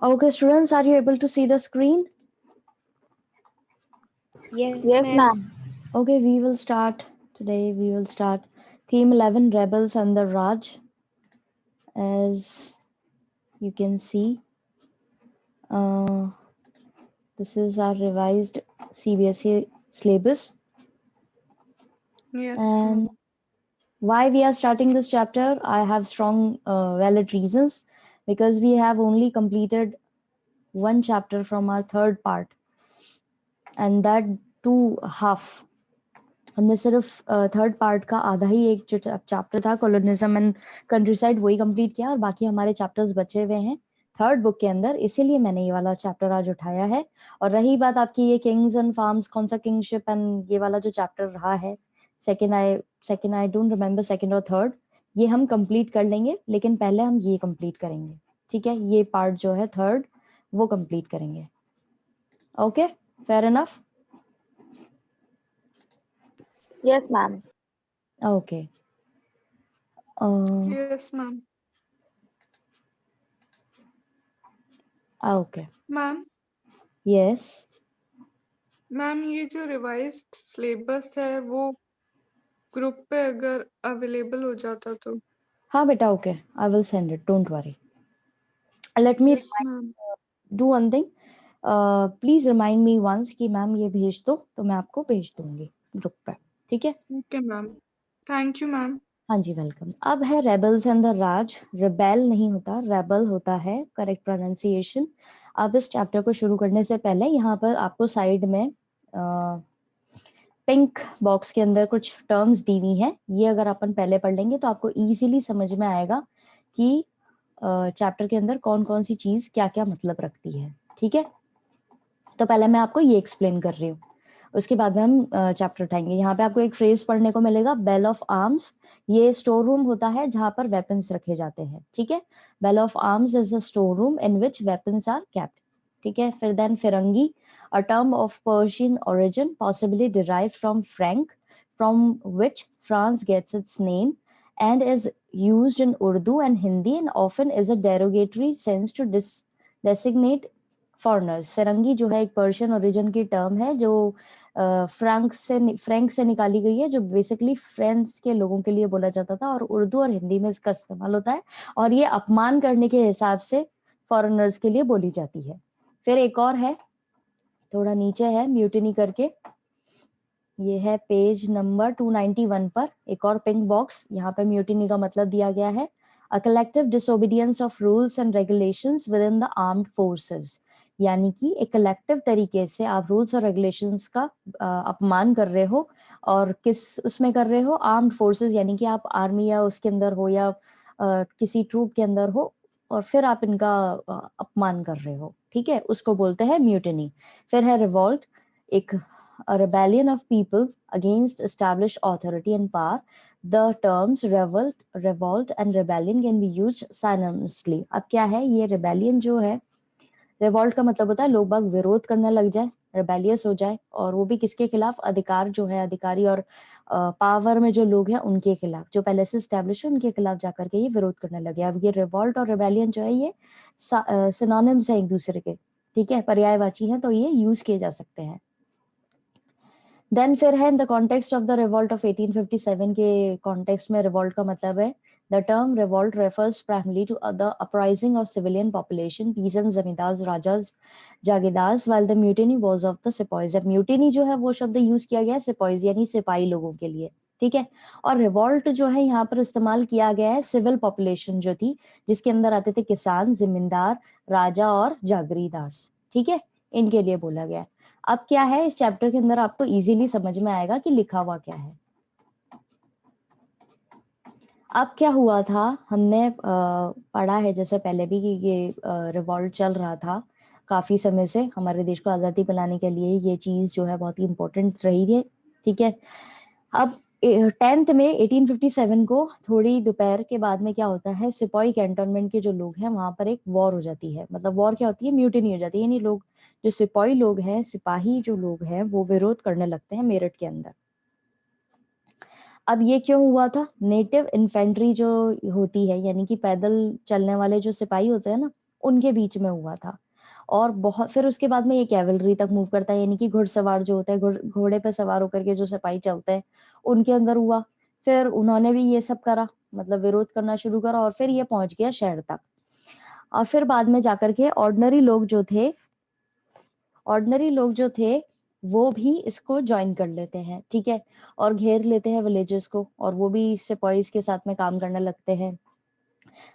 Okay, students, are you able to see the screen? Yes, Yes, ma'am. ma'am. Okay, we will start today. We will start theme 11 Rebels under Raj. As you can see, uh, this is our revised CBSE syllabus. Yes, And ma'am. why we are starting this chapter? I have strong, valid reasons because we have only completed one chapter from our third part, and that too half. हमने सिर्फ third part का आधा ही एक जो chapter था colonialism and countryside वही complete किया और बाकी हमारे चैप्टर्स बचे हुए हैं थर्ड बुक के अंदर, इसीलिए मैंने ये वाला चैप्टर आज उठाया है। और रही बात आपकी ये किंग्स एंड फार्म्स, कौन सा किंगशिप एंड ये वाला जो चैप्टर रहा है second I don't remember second और थर्ड, ये हम कंप्लीट कर लेंगे, लेकिन पहले हम ये कंप्लीट करेंगे। ठीक है, ये पार्ट जो है थर्ड वो कंप्लीट करेंगे। Okay, fair enough. Yes, ma'am. Okay, Yes, ma'am. Okay, ma'am yes. Ma'am ये जो रिवाइज्ड सिलेबस है वो ग्रुप पे अगर अवेलेबल हो जाता तो। हाँ बेटा, okay, I will send it, don't worry. Let me yes ma'am. Do one thing, please remind me once कि मैम ये भेज दो, तो मैं आपको भेज दूंगी ग्रुप पे। ठीक है, okay ma'am, thank you ma'am. हाँ जी, वेलकम। अब है rebels and the Raj. Rebel नहीं होता, रेबल होता है करेक्ट प्रोनाउंसिएशन। अब इस चैप्टर को शुरू करने से पहले यहाँ पर आपको साइड में पिंक बॉक्स के अंदर कुछ टर्म्स दी हुई हैं, ये अगर अपन पहले पढ़ लेंगे तो आपको इजीली समझ में आएगा कि चैप्टर के अंदर कौन कौन सी चीज क्या क्या मतलब रखती है। ठीक है, तो पहले मैं आपको ये एक्सप्लेन कर रही हूँ, उसके बाद में हम चैप्टर उठाएंगे। यहाँ पे आपको एक फ्रेज पढ़ने को मिलेगा, बेल ऑफ आर्म्स। ये स्टोर रूम होता है जहां पर वेपन्स रखे जाते हैं। ठीक है, bell of arms is the store room in which weapons are kept. ठीक है, फिर then firangi, a term of Persian origin, possibly derived from Franc, from which France gets its name, and is used in Urdu and Hindi and often is a derogatory sense to designate foreigners. फिरंगी जो है एक Persian origin की term है जो Frank से निकाली गई है, जो बेसिकली फ्रेंच के लोगों के लिए बोला जाता था, और उर्दू और हिंदी में इसका इस्तेमाल होता है, और ये अपमान करने के हिसाब से फॉरेनर्स के लिए बोली जाती है। फिर एक और है, थोड़ा नीचे है, म्यूटिनी करके, ये है पेज नंबर 291 पर एक और पिंक बॉक्स, यहाँ पे म्यूटिनी का मतलब दिया गया है, a collective disobedience of rules and regulations with in the armed forces. यानी कि एक कलेक्टिव तरीके से आप रूल्स और रेगुलेशंस का अपमान कर रहे हो, और किस उसमें कर रहे हो, आर्म्ड फोर्सेस, यानी कि आप आर्मी या उसके अंदर हो या किसी ट्रूप के अंदर हो, और फिर आप इनका अपमान कर रहे हो। ठीक है, उसको बोलते हैं म्यूटिनी। फिर है रिवॉल्ट, एक a rebellion of people against established authority and power. The terms revolt and rebellion can be used synonymously. अब क्या है ये rebellion जो है, revolt का मतलब होता है लोग बाग विरोध करने लग जाए, rebellious हो जाए, और वो भी किसके खिलाफ, अधिकार जो है, अधिकारी और पावर में जो लोग हैं उनके खिलाफ, जो पहले से स्टैब्लिश है उनके खिलाफ जाकर के ये विरोध करने लगे। अब ये रिवॉल्ट और रिबेलियन जो है ये सिनोनिम्स है एक दूसरे के। ठीक है, पर्यायवाची हैं, तो ये यूज किए जा सकते हैं। देन फिर है in the context of the revolt of 1857 के कॉन्टेक्स्ट में रिवॉल्ट का मतलब है, the term revolt refers primarily to the uprising of civilian population, peasants, zamindars, rajas, jagirdars, while the mutiny was of the sipahis. अब म्यूटिनी जो है वो शब्द यूज किया गया है सिपाहीज यानी सिपाही लोगों के लिए। ठीक है, और रिवॉल्ट जो है यहाँ पर इस्तेमाल किया गया है सिविल पॉपुलेशन जो थी, जिसके अंदर आते थे किसान, जिम्मेदार, राजा और जागीरदार। ठीक है, इनके लिए बोला गया है। अब क्या है इस चैप्टर के अंदर आपको इजीली समझ में आएगा कि लिखा हुआ क्या है। अब क्या हुआ था, हमने पढ़ा है जैसे पहले भी कि ये रिवॉल्ट चल रहा था काफी समय से, हमारे देश को आजादी दिलाने के लिए ये चीज जो है बहुत ही इंपॉर्टेंट रही है। ठीक है, अब 10th में 1857 को थोड़ी दोपहर के बाद में क्या होता है, सिपाही कैंटोनमेंट के जो लोग हैं वहां पर एक वॉर हो जाती है। मतलब वॉर क्या होती है, म्यूटिनी हो जाती है, यानी लोग जो सिपाही लोग हैं, सिपाही जो लोग हैं वो विरोध करने लगते हैं मेरठ के अंदर। अब ये क्यों हुआ था, नेटिव इन्फेंट्री जो होती है, यानी कि पैदल चलने वाले जो सिपाही होते हैं ना, उनके बीच में हुआ था। और बहुत फिर उसके बाद में ये कैवलरी तक मूव करता है, यानी कि घुड़सवार जो होता है, घोड़े पे सवार होकर के जो सिपाही चलते हैं, उनके अंदर हुआ। फिर उन्होंने भी ये सब करा, मतलब विरोध करना शुरू करा, और फिर ये पहुंच गया शहर तक। और फिर बाद में जाकर के ऑर्डिनरी लोग जो थे वो भी इसको ज्वाइन कर लेते हैं, ठीक है, और घेर लेते हैं विलेजेस को, और वो भी सिपाहीज के साथ में काम करने लगते हैं।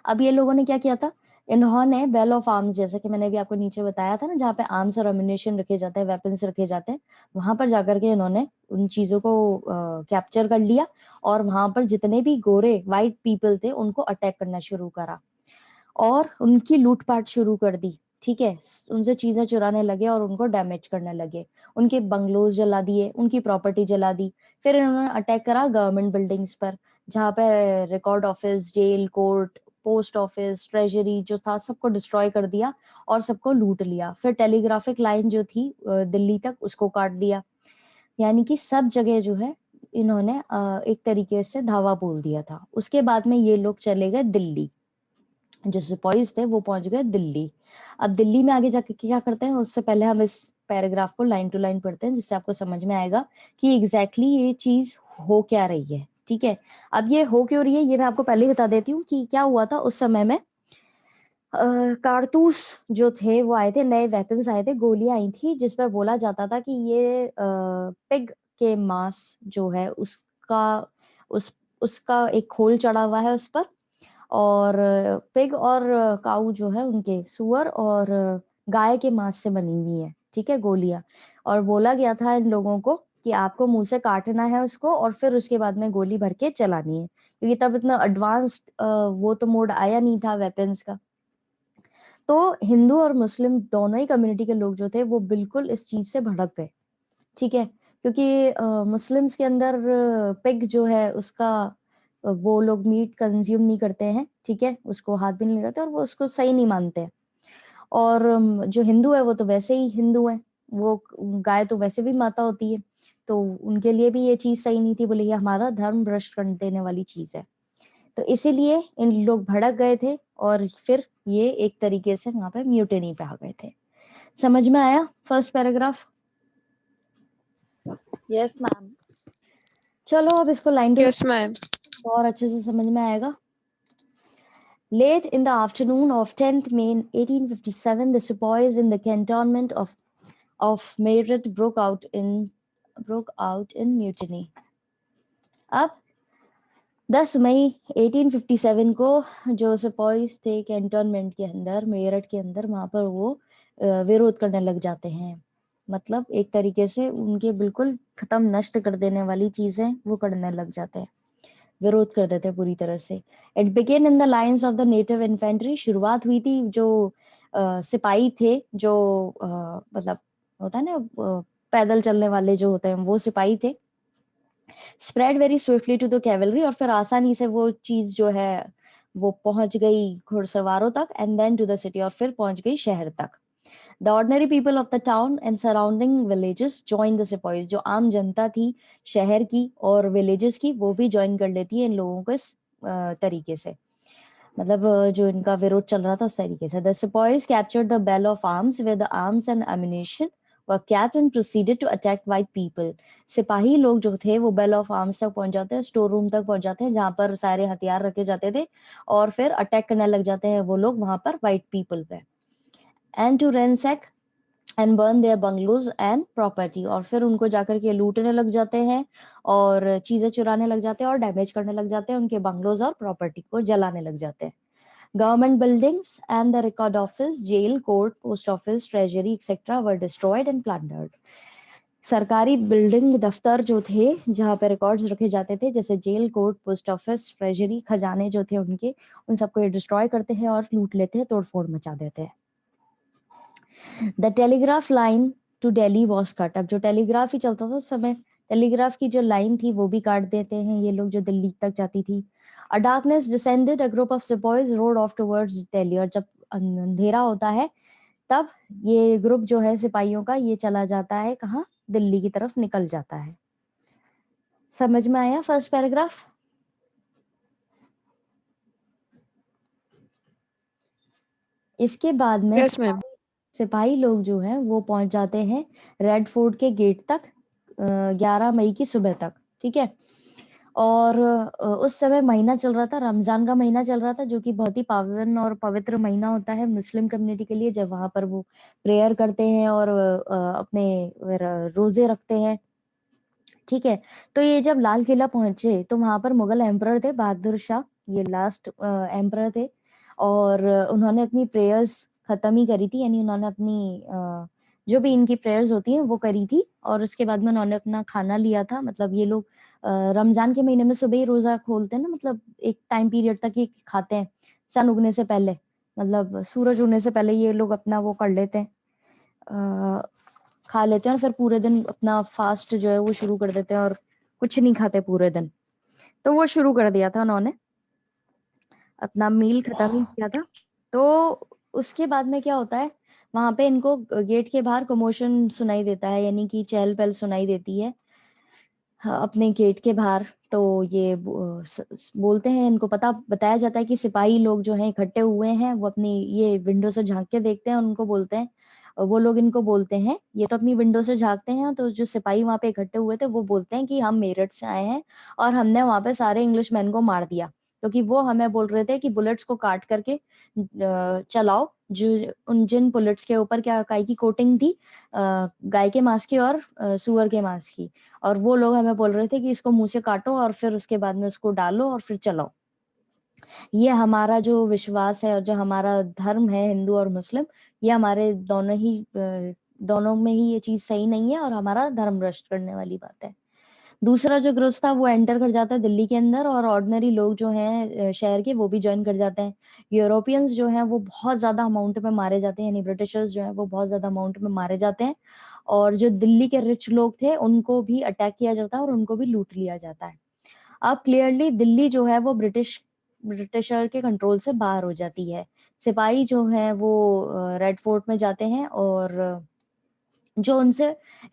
अब ये लोगों ने क्या किया था, इन्होंने बेल ऑफ आर्म्स, जैसे कि मैंने भी आपको नीचे बताया था ना, जहाँ पे आर्म्स और अम्युनिशन रखे जाते हैं, वेपन्स रखे जाते हैं, वहां पर जाकर के इन्होंने उन चीजों को कैप्चर कर लिया, और वहां पर जितने भी गोरे वाइट पीपल थे उनको अटैक करना शुरू करा और उनकी लूटपाट शुरू कर दी, ठीक है। उनसे चीजें चुराने लगे और उनको डैमेज करने लगे, उनके बंगलोज जला दिए, उनकी प्रॉपर्टी जला दी। फिर इन्होंने अटैक करा गवर्नमेंट बिल्डिंग्स पर, जहाँ पे record office, jail, court, post office, treasury जो था, सबको डिस्ट्रॉय कर दिया और सबको लूट लिया। फिर टेलीग्राफिक लाइन जो थी दिल्ली तक, उसको काट दिया। यानी कि सब जगह जो है इन्होंने एक तरीके से धावा बोल दिया था। उसके बाद में ये लोग चले गए दिल्ली, जो सिपाहीज थे वो पहुंच गए दिल्ली। अब दिल्ली में आगे जाके क्या करते हैं, उससे पहले हम इस पैराग्राफ को लाइन टू लाइन पढ़ते हैं, जिससे आपको समझ में आएगा कि एग्जैक्टली ये चीज हो क्या रही है, ठीक है। अब ये हो क्यों रही है ये मैं आपको पहले ही बता देती हूँ कि क्या हुआ था उस समय में। कारतूस जो थे वो आए थे, नए वेपन्स आए थे, गोलियां आई थी, जिसपे बोला जाता था कि ये पिग के मांस जो है उसका उस उसका एक खोल चढ़ा हुआ है उस पर, और पिग और काऊ जो है उनके, सुअर और गाय के मांस से बनी हुई है, ठीक है, गोलियां। और बोला गया था इन लोगों को कि आपको मुंह से काटना है उसको, और फिर उसके बाद में गोली भर के चलानी है, क्योंकि तब इतना एडवांस्ड वो तो मोड आया नहीं था वेपन्स का। तो हिंदू और मुस्लिम दोनों ही कम्युनिटी के लोग जो थे वो बिल्कुल इस चीज से भड़क गए, ठीक है, क्योंकि मुस्लिम्स के अंदर पिग जो है उसका वो लोग मीट कंज्यूम नहीं करते हैं, ठीक है, उसको हाथ भी नहीं लगाते और वो उसको सही नहीं मानते हैं। और जो हिंदू है वो तो वैसे ही हिंदू है, वो गाय तो वैसे भी माता होती है, तो उनके लिए भी ये चीज सही नहीं थी, बोले ये हमारा धर्म भ्रष्ट कर देने वाली चीज है। तो इसीलिए इन लोग भड़क गए थे, और फिर ये एक तरीके से वहां पे म्यूटिनी पे आ गए थे। समझ में आया फर्स्ट पैराग्राफ? Yes, ma'am. चलो अब इसको लाइन टू यस मैम। और अच्छे से समझ में आएगा। Late in the afternoon of 10th May 1857, the sepoys in the cantonment of Meerut broke out in mutiny. अब 10 मई 1857 को जो सिपाहीज थे कैंटोनमेंट के अंदर, मेरठ के अंदर, वहां पर वो विरोध करने लग जाते हैं। मतलब एक तरीके से उनके बिल्कुल खत्म नष्ट कर देने वाली चीजें वो करने लग जाते हैं, विरोध कर देते हैं पूरी तरह से। It began in the lines of the native infantry, शुरुआत हुई थी जो सिपाही थे, जो मतलब होता है ना पैदल चलने वाले जो होते हैं वो सिपाही थे। Spread very swiftly to the cavalry, और फिर आसानी से वो चीज जो है वो पहुंच गई घुड़सवारों तक, and then to the city, और फिर पहुंच गई शहर तक। The ordinary people of the town and surrounding villages join the sipahis, जो आम जनता थी शहर की और विलेजेस की, वो भी ज्वाइन कर लेती है इन लोगों को इस तरीके से, मतलब जो इनका विरोध चल रहा था उस तरीके से। The sipahis captured the bell of arms with arms and ammunition were kept and proceeded to attack white people. सिपाही लोग जो थे वो बेल ऑफ आर्म्स तक पहुंच जाते हैं, स्टोर रूम तक पहुंच जाते हैं, जहां पर सारे हथियार रखे जाते थे, और फिर अटैक करने लग जाते हैं वो लोग वहां पर वाइट पीपल पे, and to ransack and burn their bungalows and property, और फिर उनको जाकर के लूटने लग जाते हैं और चीजें चुराने लग जाते हैं और डैमेज करने लग जाते हैं, उनके बंगलोज और प्रॉपर्टी को जलाने लग जाते हैं। Government buildings and the record office, jail, court, post office, treasury etcetera were destroyed and plundered. सरकारी बिल्डिंग, दफ्तर जो थे जहाँ पे रिकॉर्ड्स रखे जाते थे, जैसे jail, court, post office, treasury, खजाने जो थे उनके, उन सबको ये डिस्ट्रॉय करते हैं और लूट लेते हैं, तोड़फोड़ मचा देते हैं। The telegraph line to Delhi was cut, अब जो टेलीग्राफ ही चलता था उस समय, टेलीग्राफ की जो लाइन थी वो भी काट देते हैं ये लोग, जो दिल्ली तक जाती थी। A darkness descended, a group of sipahis rode off towards Delhi, और जब अंधेरा होता है तब ये ग्रुप जो है सिपाहियों का ये चला जाता है कहाँ, दिल्ली की तरफ निकल जाता है। समझ में आया फर्स्ट पैराग्राफ? इसके बाद में Yes, ma'am. सिपाही लोग जो हैं वो पहुंच जाते हैं रेड फोर्ट के गेट तक 11 मई की सुबह तक, ठीक है। और उस समय महीना चल रहा था, रमजान का महीना चल रहा था, जो कि बहुत ही पावन और पवित्र महीना होता है मुस्लिम कम्युनिटी के लिए, जब वहां पर वो प्रेयर करते हैं और अपने रोजे रखते हैं, ठीक है। तो ये जब लाल किला पहुंचे तो वहां पर मुगल एम्परर थे बहादुर शाह, ये लास्ट एम्परर थे, और उन्होंने अपनी प्रेयर्स खत्म ही करी थी, यानी उन्होंने अपनी जो भी इनकी प्रेयर्स होती हैं वो करी थी, और उसके बाद में उन्होंने अपना खाना लिया था। मतलब ये लोग रमजान के महीने में सुबह ही रोजा खोलते हैं ना, मतलब एक टाइम पीरियड तक ही खाते हैं, सन उगने से पहले, मतलब सूरज उगने से पहले ये लोग अपना वो कर लेते हैं, खा लेते हैं, और फिर पूरे दिन अपना फास्ट जो है वो शुरू कर देते हैं और कुछ नहीं खाते पूरे दिन। तो वो शुरू कर दिया था उन्होंने, अपना मील खत्म ही किया था। तो उसके बाद में क्या होता है, वहां पे इनको गेट के बाहर कमोशन सुनाई देता है, यानी कि चहल पहल सुनाई देती है, हाँ, अपने गेट के बाहर। तो ये बोलते हैं, इनको पता बताया जाता है कि सिपाही लोग जो हैं इकट्ठे हुए हैं, वो अपनी ये विंडो से झांक के देखते हैं, और उनको बोलते हैं, वो लोग इनको बोलते हैं, ये तो अपनी विंडो से झांकते हैं, तो जो सिपाही वहां पे इकट्ठे हुए थे वो बोलते हैं कि हम मेरठ से आए हैं और हमने वहां पे सारे इंग्लिशमैन को मार दिया, क्योंकि वो हमें बोल रहे थे कि बुलेट्स को काट करके चलाओ, जो उन जिन बुलेट्स के ऊपर क्या काय की कोटिंग थी, गाय के मांस की और सुअर के मांस की, और वो लोग हमें बोल रहे थे कि इसको मुंह से काटो और फिर उसके बाद में उसको डालो और फिर चलाओ। ये हमारा जो विश्वास है और जो हमारा धर्म है, हिंदू और मुस्लिम, ये हमारे दोनों में ही ये चीज सही नहीं है और हमारा धर्म भ्रष्ट करने वाली बात है। दूसरा जो ग्रुप था वो एंटर कर जाता है दिल्ली के अंदर, और ऑर्डिनरी लोग जो हैं शहर के, वो भी ज्वाइन कर जाते हैं। यूरोपियंस जो हैं वो बहुत ज्यादा अमाउंट में मारे जाते हैं, यानी ब्रिटिशर्स जो हैं वो बहुत ज्यादा अमाउंट में मारे जाते हैं, और जो दिल्ली के रिच लोग थे उनको भी अटैक किया जाता है और उनको भी लूट लिया जाता है। अब क्लियरली दिल्ली जो है वो ब्रिटिशर के कंट्रोल से बाहर हो जाती है। सिपाही जो है वो रेड फोर्ट में जाते हैं, और जो उनसे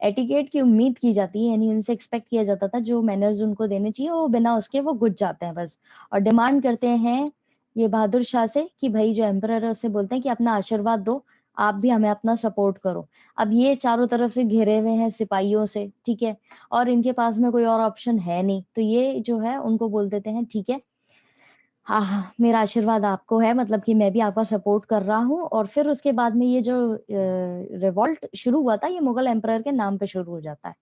एटिकेट की उम्मीद की जाती है, यानी उनसे एक्सपेक्ट किया जाता था जो मैनर्स उनको देने चाहिए, वो बिना उसके वो घुस जाते हैं बस, और डिमांड करते हैं ये बहादुर शाह से कि भाई जो एम्परर है उससे बोलते हैं कि अपना आशीर्वाद दो, आप भी हमें अपना सपोर्ट करो। अब ये चारों तरफ से घिरे हुए हैं सिपाहियों से, ठीक है, और इनके पास में कोई और ऑप्शन है नहीं, तो ये जो है उनको बोल देते हैं ठीक है, हाँ हाँ, मेरा आशीर्वाद आपको है, मतलब कि मैं भी आपका सपोर्ट कर रहा हूँ। और फिर उसके बाद में ये जो रिवॉल्ट शुरू हुआ था, ये मुगल एम्परर के नाम पे शुरू हो जाता है,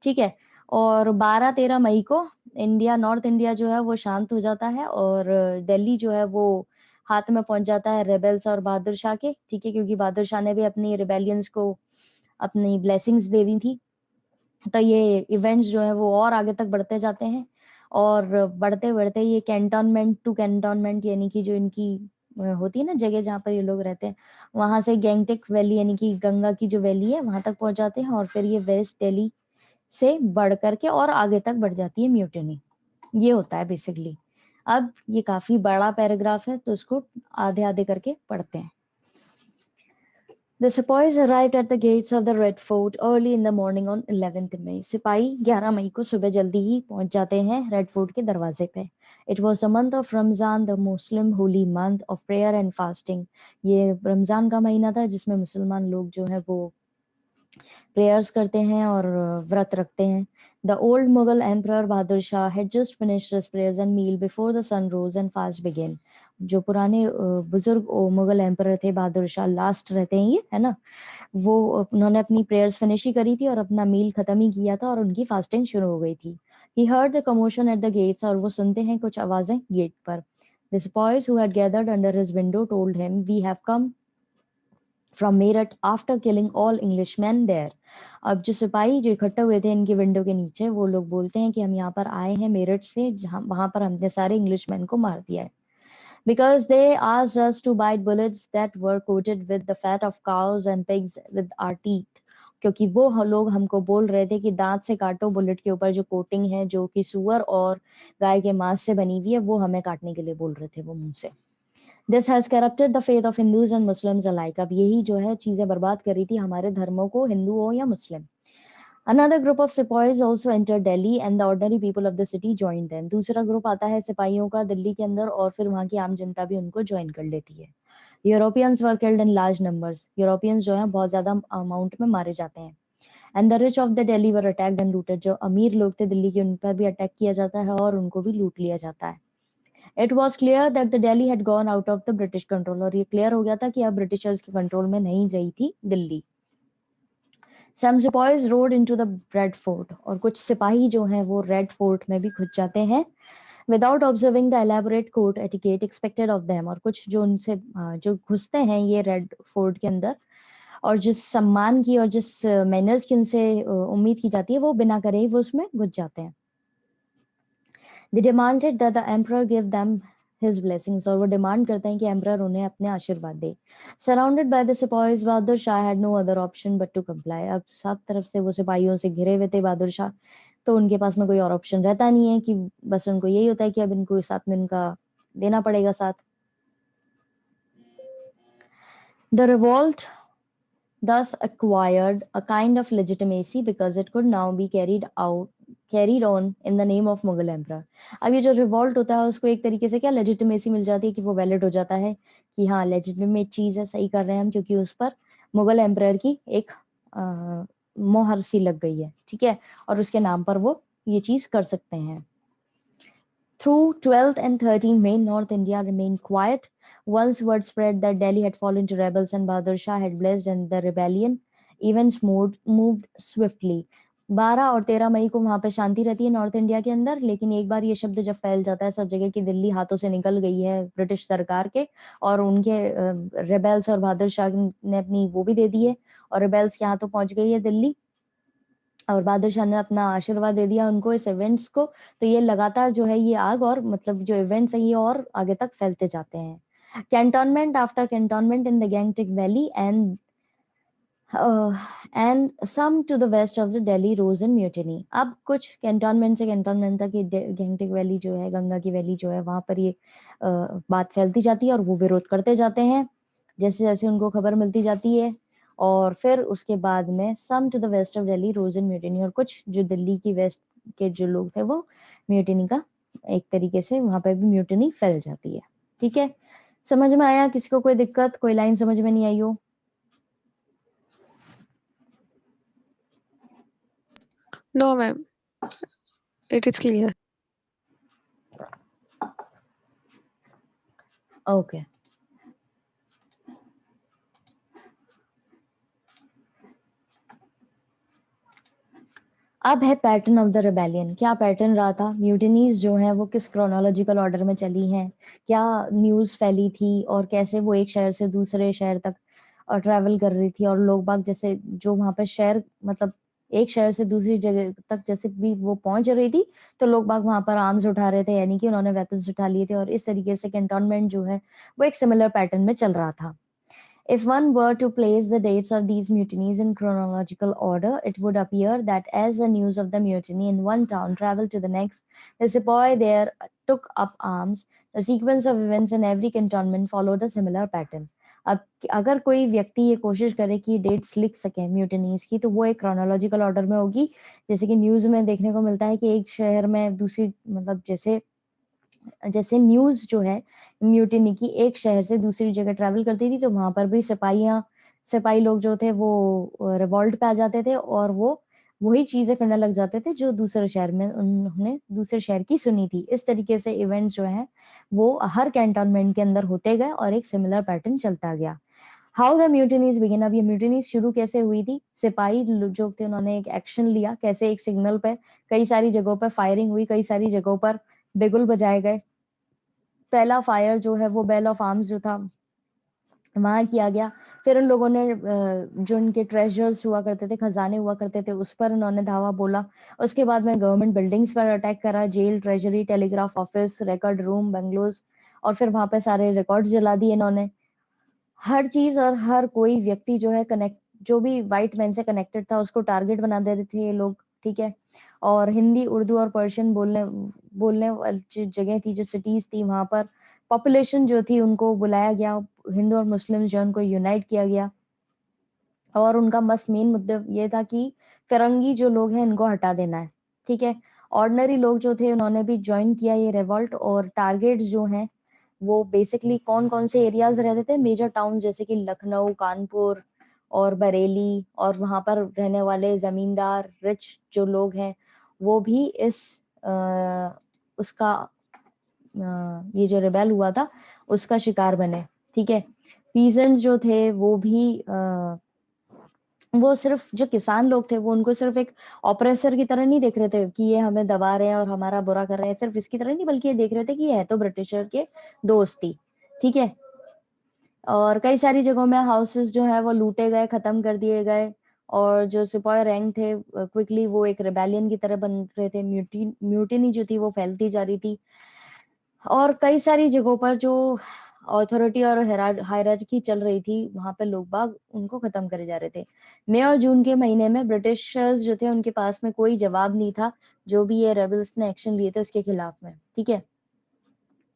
ठीक है। और 12-13 मई को इंडिया, नॉर्थ इंडिया जो है वो शांत हो जाता है, और दिल्ली जो है वो हाथ में पहुंच जाता है रेबेल्स और बहादुर शाह के, ठीक है, क्योंकि बहादुर शाह ने भी अपनी रिबेलियंस को अपनी ब्लेसिंग्स दे दी थी। तो ये इवेंट्स जो है वो और आगे तक बढ़ते जाते हैं, और बढ़ते बढ़ते ये कैंटोनमेंट टू कैंटोनमेंट, यानी कि जो इनकी होती है ना जगह जहाँ पर ये लोग रहते हैं, वहां से गैंगटेक वैली, यानी कि गंगा की जो वैली है, वहां तक पहुंच जाते हैं, और फिर ये वेस्ट दिल्ली से बढ़ करके और आगे तक बढ़ जाती है म्यूटिनी। ये होता है बेसिकली। अब ये काफी बड़ा पैराग्राफ है, तो इसको आधे आधे करके पढ़ते हैं। The sepoys arrived at the gates of the Red Fort early in the morning on 11th May. सिपाही 11 मई को सुबह जल्दी ही पहुंच जाते हैं रेड फोर्ट के दरवाजे पे। It was the month of Ramzan, the Muslim holy month of prayer and fasting. ये रमजान का महीना था जिसमें मुसलमान लोग जो है वो प्रेयर्स करते हैं और व्रत रखते हैं। The old Mughal Emperor Bahadur Shah had just finished his prayers and meal before the sun rose and fast began. जो पुराने बुजुर्ग मुगल एम्परर थे बहादुर शाह, लास्ट रहते हैं ये, है ना, वो उन्होंने अपनी प्रेयर्स फिनिश ही करी थी और अपना मील खत्म ही किया था, और उनकी फास्टिंग शुरू हो गई थी। He heard the commotion at the gates, और वो सुनते हैं कुछ आवाजें गेट पर। The sepoys who had gathered under his window told him, "We have come from Meerut after killing all Englishmen there." अब जो सिपाही जो इकट्ठे हुए थे इनकी विंडो के नीचे, वो लोग बोलते हैं कि हम यहाँ पर आए हैं मेरठ से, जहाँ वहां पर हमने सारे इंग्लिशमैन को मार दिया है। Because they asked us to bite bullets that were coated with the fat of cows and pigs with our teeth. क्योंकि वो लोग हमको बोल रहे थे कि दांत से काटो बुलेट के ऊपर जो कोटिंग है, जो कि सुअर और गाय के मांस से बनी हुई है, वो हमें काटने के लिए बोल रहे थे वो मुंह से। This has corrupted the faith of Hindus and Muslims alike. अब यही जो है चीजें बर्बाद करी थी हमारे धर्मों को, हिंदू हो या मुस्लिम। Another group of sepoys also entered Delhi and the ordinary people of the city joined them. दूसरा ग्रुप आता है सिपाहियों का दिल्ली के अंदर, और फिर वहां की आम जनता भी उनको ज्वाइन कर लेती है। Europeans were killed in large numbers, Europeans जो है बहुत ज्यादा अमाउंट में मारे जाते हैं। And the rich of the Delhi were attacked and looted, जो अमीर लोग थे दिल्ली के उन पर भी अटैक किया जाता है और उनको भी लूट लिया जाता है। It was clear that the Delhi had gone out of the British control, और ये क्लियर हो गया था कि अब ब्रिटिशर्स के कंट्रोल में नहीं रही थी Delhi. Some sepoys rode into the Red Fort, और कुछ सिपाही जो हैं वो रेड फोर्ट में भी घुस जाते हैं without observing the elaborate court etiquette expected of them, और कुछ जो उनसे जो घुसते हैं ये रेड फोर्ट के अंदर और जिस सम्मान की और जिस मैनर्स की उनसे उम्मीद की जाती है वो बिना करे ही वो उसमें घुस जाते हैं। They demanded that the emperor give them his blessings, और वो डिमांड करते हैं कि एम्परर उन्हें अपने आशीर्वाद दे। Surrounded by the sepoys, Bahadur Shah had no other option but to comply, अब सब तरफ से वो सिपाहियों से घिरे हुए थे बहादुर शाह, तो उनके पास में कोई और ऑप्शन रहता नहीं है कि बस उनको यही होता है कि अब इनको साथ में इनका देना पड़ेगा साथ। The revolt thus acquired a kind of legitimacy because it could now be carried on in the name of Mughal emperor। अब ये जो रिवॉल्ट होता है उसको एक तरीके से क्या लेजिटिमेसी मिल जाती है कि वो वैलिड हो जाता है कि हाँ लेजिटिमेट चीज है, सही कर रहे हैं हम, क्योंकि उस पर मुगल एम्परर की एक मोहर सी लग गई है, ठीक है, और उसके नाम पर वो ये चीज कर सकते हैं। Through 12th and 13th May, North India remained quiet. Once word spread that Delhi had fallen to rebels and Bahadur Shah had blessed and the rebellion, events moved swiftly. 12 और 13 मई को वहां पे शांति रहती है नॉर्थ इंडिया के अंदर, लेकिन एक बार ये शब्द जब फैल जाता है सब जगह कि दिल्ली हाथों से निकल गई है ब्रिटिश सरकार के, और उनके रेबेल्स और बहादुर शाह ने अपनी वो भी दे दी है और रेबेल्स के हाथों पहुंच गई है दिल्ली और बहादुर शाह ने अपना आशीर्वाद दे दिया उनको इस इवेंट्स को, तो ये लगातार जो है ये आग और मतलब जो इवेंट्स है ये और आगे तक फैलते जाते हैं। Cantonment after cantonment in the Gangetic valley and some to the west of the Delhi rose in mutiny. अब कुछ कैंटोनमेंट से कैंटोनमेंट तक ये गैंगटिक वैली जो है, गंगा की वैली जो है, वहां पर ये बात फैलती जाती है और वो विरोध करते जाते हैं जैसे जैसे उनको खबर मिलती जाती है। और फिर उसके बाद में some to the west of Delhi rose in mutiny, और कुछ जो दिल्ली की वेस्ट के जो लोग थे वो म्यूटिनी का एक तरीके से वहां पर भी म्यूटिनी फैल जाती है। ठीक है, समझ में आया? किसी को कोई दिक्कत, कोई लाइन समझ में नहीं आई हो? No, ma'am. It is clear. Okay अब है पैटर्न ऑफ द रिबेलियन। क्या पैटर्न रहा था? म्यूटिनीज जो हैं वो किस क्रोनोलॉजिकल ऑर्डर में चली हैं, क्या न्यूज फैली थी और कैसे वो एक शहर से दूसरे शहर तक ट्रैवल कर रही थी, और लोग बाग जैसे जो वहां पे शहर मतलब एक शहर से दूसरी जगह तक जैसे भी वो पहुंच रही थी तो लोग बाग वहां पर आर्म्स उठा रहे थे, यानी कि उन्होंने वेपन्स उठा लिए थे, और इस तरीके से कैंटोनमेंट जो है वो एक सिमिलर पैटर्न में चल रहा था। If one were to place the dates of these mutinies in chronological order, it would appear that as the news of the mutiny in one town traveled to the next, the sepoy there took up arms. The sequence of events in every cantonment followed a similar pattern. अब अगर कोई व्यक्ति ये कोशिश करे कि dates लिख सके म्यूटनीज की, तो वो एक क्रोनोलॉजिकल ऑर्डर में होगी, जैसे कि न्यूज में देखने को मिलता है कि एक शहर में दूसरी मतलब जैसे जैसे न्यूज जो है म्यूटिनी की एक शहर से दूसरी जगह ट्रैवल करती थी, तो वहां पर भी सिपाही लोग जो थे वो रिवॉल्ट पे आ जाते थे और वो वही चीजें करने लग जाते थे जो दूसरे शहर में उन्होंने दूसरे शहर की सुनी थी। इस तरीके से इवेंट्स जो है वो हर कैंटोनमेंट के अंदर होते गए और एक सिमिलर पैटर्न चलता गया। How the mutinies begin. अब ये म्यूटिनीज शुरू कैसे हुई थी? सिपाही जो थे उन्होंने एक एक्शन लिया, कैसे एक सिग्नल पे कई सारी जगहों पर फायरिंग हुई, कई सारी जगहों पर बिगुल बजाए गए। पहला फायर जो है वो बेल ऑफ आर्म्स जो था वहां किया गया। फिर उन लोगों ने जो उनके ट्रेजर्स हुआ करते थे, खजाने हुआ करते थे, उस पर उन्होंने धावा बोला। उसके बाद में गवर्नमेंट बिल्डिंग्स पर अटैक करा, jail, treasury, telegraph office, record room, bungalows, और फिर वहां पे सारे रिकॉर्ड्स जला दिए इन्होंने। हर चीज और हर कोई व्यक्ति जो है कनेक्ट जो भी व्हाइट मैन से कनेक्टेड था उसको टारगेट बना दे रहे थे ये लोग, ठीक है। और हिंदी, उर्दू और पर्शियन बोलने बोलने वाली जो जगह थी, जो सिटीज थी, वहां पर पॉपुलेशन जो थी उनको बुलाया गया, हिंदू और मुस्लिम जो उनको यूनाइट किया गया, और उनका मस्त मेन मुद्दा ये था कि फिरंगी जो लोग हैं इनको हटा देना है, ठीक है। ऑर्डिनरी लोग जो थे उन्होंने भी ज्वाइन किया ये रिवॉल्ट, और टारगेट्स जो हैं वो बेसिकली कौन कौन से एरियाज रहते थे, मेजर टाउन जैसे कि लखनऊ, कानपुर और बरेली, और वहां पर रहने वाले जमींदार रिच जो लोग हैं वो भी इस उसका ये जो रिबेल हुआ था उसका शिकार बने। ठीक है, पीजेंट्स जो थे वो भी वो सिर्फ जो किसान लोग थे वो उनको सिर्फ एक ऑपरेसर की तरह नहीं देख रहे थे कि ये हमें दबा रहे हैं और हमारा बुरा कर रहे हैं, सिर्फ इसकी तरह नहीं, बल्कि ये देख रहे थे कि ये है तो ब्रिटिशर के दोस्ती। ठीक है, और कई सारी जगहों में हाउसेस जो है वो लूटे गए, खत्म कर दिए गए, और जो सिपाही रैंक थे क्विकली वो एक रिबेलियन की तरह बन रहे थे, म्यूटिनी जो थी वो फैलती जा रही थी, और कई सारी जगहों पर जो अथॉरिटी और हायरार्की चल रही थी वहां पे लोग बाग उनको खत्म करे जा रहे थे। मई और जून के महीने में ब्रिटिशर्स जो थे उनके पास में कोई जवाब नहीं था जो भी ये रेबल्स ने एक्शन लिए थे उसके खिलाफ में। ठीक है,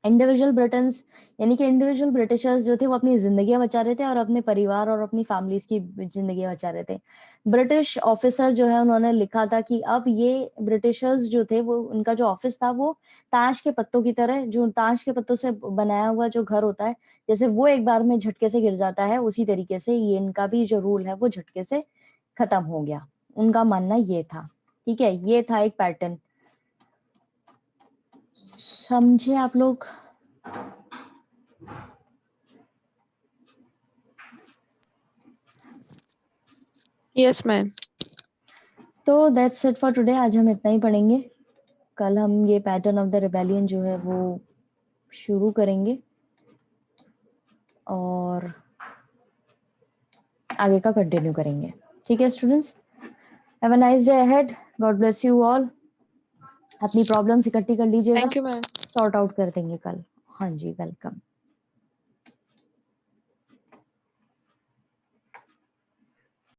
इंडिविजुअल ब्रिटन्स यानी कि इंडिविजुअल ब्रिटिशर्स जो थे वो अपनी जिंदगियां बचा रहे थे और अपने परिवार और अपनी फैमिलीज की जिंदगियां बचा रहे थे। ब्रिटिश ऑफिसर जो है उन्होंने लिखा था कि अब ये ब्रिटिशर्स जो थे वो उनका जो ऑफिस था वो ताश के पत्तों की तरह, जो ताश के पत्तों से बनाया हुआ जो घर होता है जैसे वो एक बार में झटके से गिर जाता है, उसी तरीके से ये इनका भी जो रूल है वो झटके से खत्म हो गया। उनका मानना ये था। ठीक है, ये था एक पैटर्न। समझे आप लोग? Yes ma'am. तो दैट्स इट फॉर टुडे। आज हम इतना ही पढ़ेंगे, कल हम ये पैटर्न ऑफ द रिबेलियन जो है वो शुरू करेंगे और आगे का कंटिन्यू करेंगे। ठीक है students, have a nice day ahead, God bless you all. अपनी प्रॉब्लम्स इकट्ठी कर लीजिएगा, thank you ma'am. Sort out कर देंगे कल। हाँ जी, वेलकम।